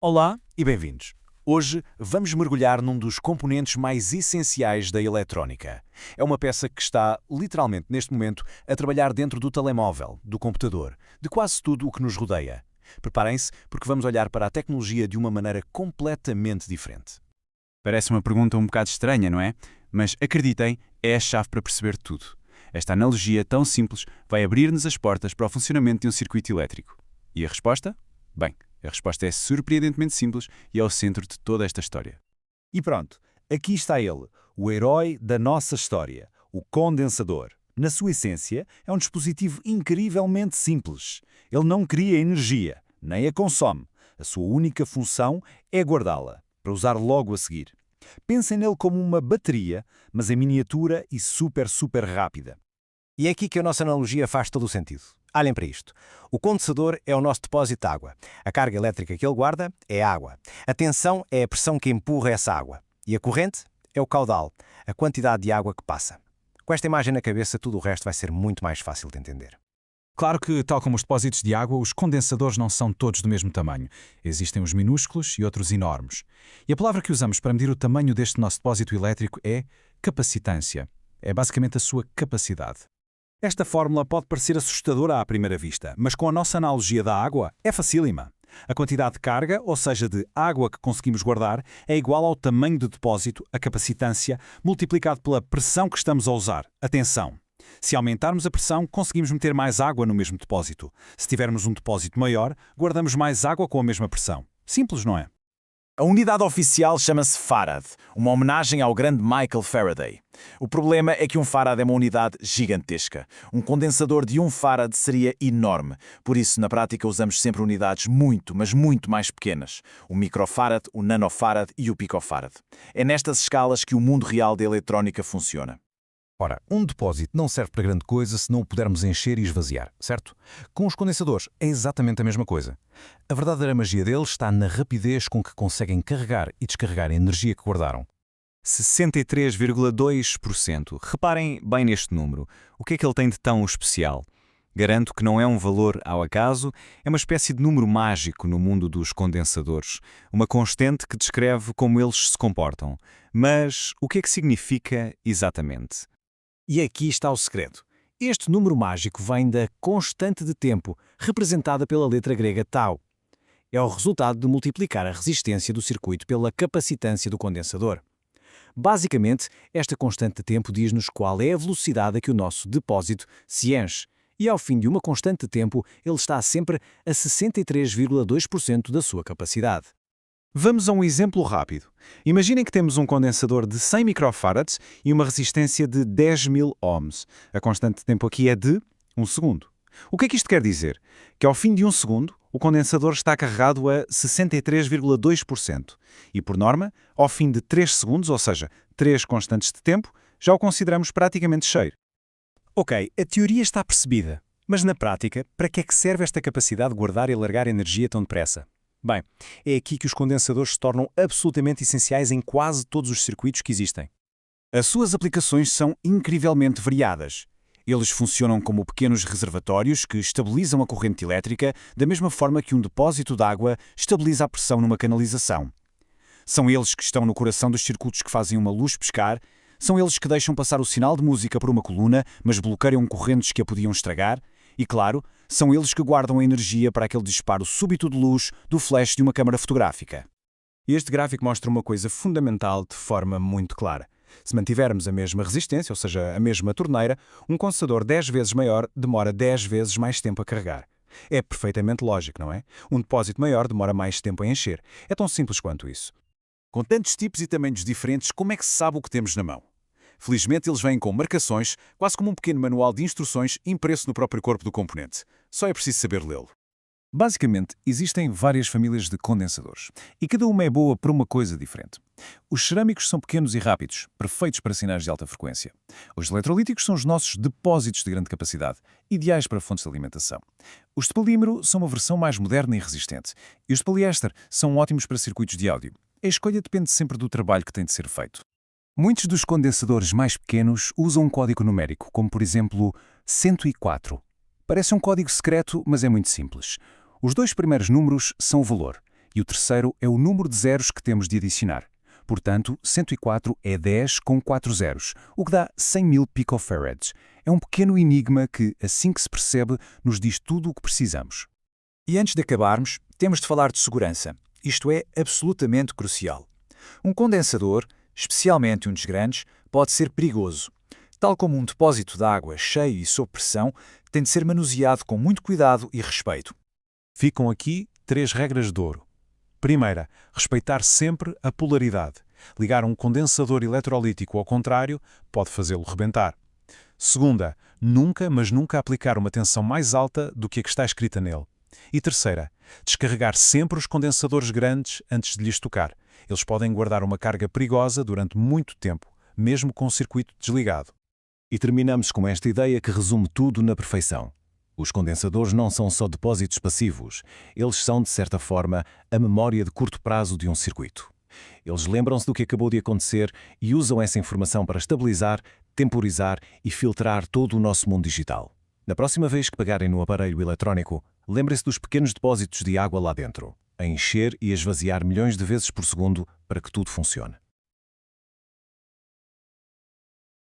Olá e bem-vindos. Hoje vamos mergulhar num dos componentes mais essenciais da eletrónica. É uma peça que está, literalmente neste momento, a trabalhar dentro do telemóvel, do computador, de quase tudo o que nos rodeia. Preparem-se, porque vamos olhar para a tecnologia de uma maneira completamente diferente. Parece uma pergunta um bocado estranha, não é? Mas acreditem, é a chave para perceber tudo. Esta analogia tão simples vai abrir-nos as portas para o funcionamento de um circuito elétrico. E a resposta? Bem, a resposta é surpreendentemente simples e é o centro de toda esta história. E pronto, aqui está ele, o herói da nossa história, o condensador. Na sua essência, é um dispositivo incrivelmente simples. Ele não cria energia, nem a consome. A sua única função é guardá-la, para usar logo a seguir. Pensem nele como uma bateria, mas em miniatura e super rápida. E é aqui que a nossa analogia faz todo o sentido. Olhem para isto. O condensador é o nosso depósito de água. A carga elétrica que ele guarda é a água. A tensão é a pressão que empurra essa água. E a corrente é o caudal, a quantidade de água que passa. Com esta imagem na cabeça, tudo o resto vai ser muito mais fácil de entender. Claro que, tal como os depósitos de água, os condensadores não são todos do mesmo tamanho. Existem os minúsculos e outros enormes. E a palavra que usamos para medir o tamanho deste nosso depósito elétrico é capacitância. É basicamente a sua capacidade. Esta fórmula pode parecer assustadora à primeira vista, mas com a nossa analogia da água, é facílima. A quantidade de carga, ou seja, de água que conseguimos guardar, é igual ao tamanho do depósito, a capacitância, multiplicado pela pressão que estamos a usar, a tensão. Se aumentarmos a pressão, conseguimos meter mais água no mesmo depósito. Se tivermos um depósito maior, guardamos mais água com a mesma pressão. Simples, não é? A unidade oficial chama-se Farad, uma homenagem ao grande Michael Faraday. O problema é que um Farad é uma unidade gigantesca. Um condensador de 1 Farad seria enorme. Por isso, na prática, usamos sempre unidades muito, mas muito mais pequenas. O microfarad, o nanofarad e o picofarad. É nestas escalas que o mundo real da eletrónica funciona. Ora, um depósito não serve para grande coisa se não o pudermos encher e esvaziar, certo? Com os condensadores é exatamente a mesma coisa. A verdadeira magia deles está na rapidez com que conseguem carregar e descarregar a energia que guardaram. 63,2%. Reparem bem neste número. O que é que ele tem de tão especial? Garanto que não é um valor ao acaso, é uma espécie de número mágico no mundo dos condensadores, uma constante que descreve como eles se comportam. Mas o que é que significa exatamente? E aqui está o segredo. Este número mágico vem da constante de tempo, representada pela letra grega tau. É o resultado de multiplicar a resistência do circuito pela capacitância do condensador. Basicamente, esta constante de tempo diz-nos qual é a velocidade a que o nosso depósito se enche. E ao fim de uma constante de tempo, ele está sempre a 63,2% da sua capacidade. Vamos a um exemplo rápido. Imaginem que temos um condensador de 100 microfarads e uma resistência de 10.000 ohms. A constante de tempo aqui é de 1 segundo. O que é que isto quer dizer? Que ao fim de 1 segundo, o condensador está carregado a 63,2%. E, por norma, ao fim de 3 segundos, ou seja, 3 constantes de tempo, já o consideramos praticamente cheio. Ok, a teoria está percebida. Mas na prática, para que é que serve esta capacidade de guardar e largar energia tão depressa? Bem, é aqui que os condensadores se tornam absolutamente essenciais em quase todos os circuitos que existem. As suas aplicações são incrivelmente variadas. Eles funcionam como pequenos reservatórios que estabilizam a corrente elétrica da mesma forma que um depósito de água estabiliza a pressão numa canalização. São eles que estão no coração dos circuitos que fazem uma luz piscar, são eles que deixam passar o sinal de música por uma coluna, mas bloqueiam correntes que a podiam estragar, e, claro, são eles que guardam a energia para aquele disparo súbito de luz do flash de uma câmara fotográfica. Este gráfico mostra uma coisa fundamental de forma muito clara. Se mantivermos a mesma resistência, ou seja, a mesma torneira, um condensador 10 vezes maior demora 10 vezes mais tempo a carregar. É perfeitamente lógico, não é? Um depósito maior demora mais tempo a encher. É tão simples quanto isso. Com tantos tipos e tamanhos diferentes, como é que se sabe o que temos na mão? Felizmente eles vêm com marcações, quase como um pequeno manual de instruções impresso no próprio corpo do componente. Só é preciso saber lê-lo. Basicamente, existem várias famílias de condensadores, e cada uma é boa para uma coisa diferente. Os cerâmicos são pequenos e rápidos, perfeitos para sinais de alta frequência. Os eletrolíticos são os nossos depósitos de grande capacidade, ideais para fontes de alimentação. Os de polímero são uma versão mais moderna e resistente, e os de poliéster são ótimos para circuitos de áudio. A escolha depende sempre do trabalho que tem de ser feito. Muitos dos condensadores mais pequenos usam um código numérico, como por exemplo 104. Parece um código secreto, mas é muito simples. Os 2 primeiros números são o valor, E o terceiro é o número de zeros que temos de adicionar. Portanto, 104 é 10 com 4 zeros, o que dá 100.000 picofarads. É um pequeno enigma que, assim que se percebe, nos diz tudo o que precisamos. E antes de acabarmos, temos de falar de segurança. Isto é absolutamente crucial. Um condensador, especialmente um dos grandes, pode ser perigoso. Tal como um depósito de água cheio e sob pressão, tem de ser manuseado com muito cuidado e respeito. Ficam aqui 3 regras de ouro. Primeira, respeitar sempre a polaridade. Ligar um condensador eletrolítico ao contrário pode fazê-lo rebentar. Segunda, nunca, mas nunca aplicar uma tensão mais alta do que a que está escrita nele. E terceira, descarregar sempre os condensadores grandes antes de lhes tocar. Eles podem guardar uma carga perigosa durante muito tempo, mesmo com o circuito desligado. E terminamos com esta ideia que resume tudo na perfeição. Os condensadores não são só depósitos passivos, eles são, de certa forma, a memória de curto prazo de um circuito. Eles lembram-se do que acabou de acontecer e usam essa informação para estabilizar, temporizar e filtrar todo o nosso mundo digital. Na próxima vez que pegarem no aparelho eletrónico, lembrem-se dos pequenos depósitos de água lá dentro, a encher e a esvaziar milhões de vezes por segundo para que tudo funcione.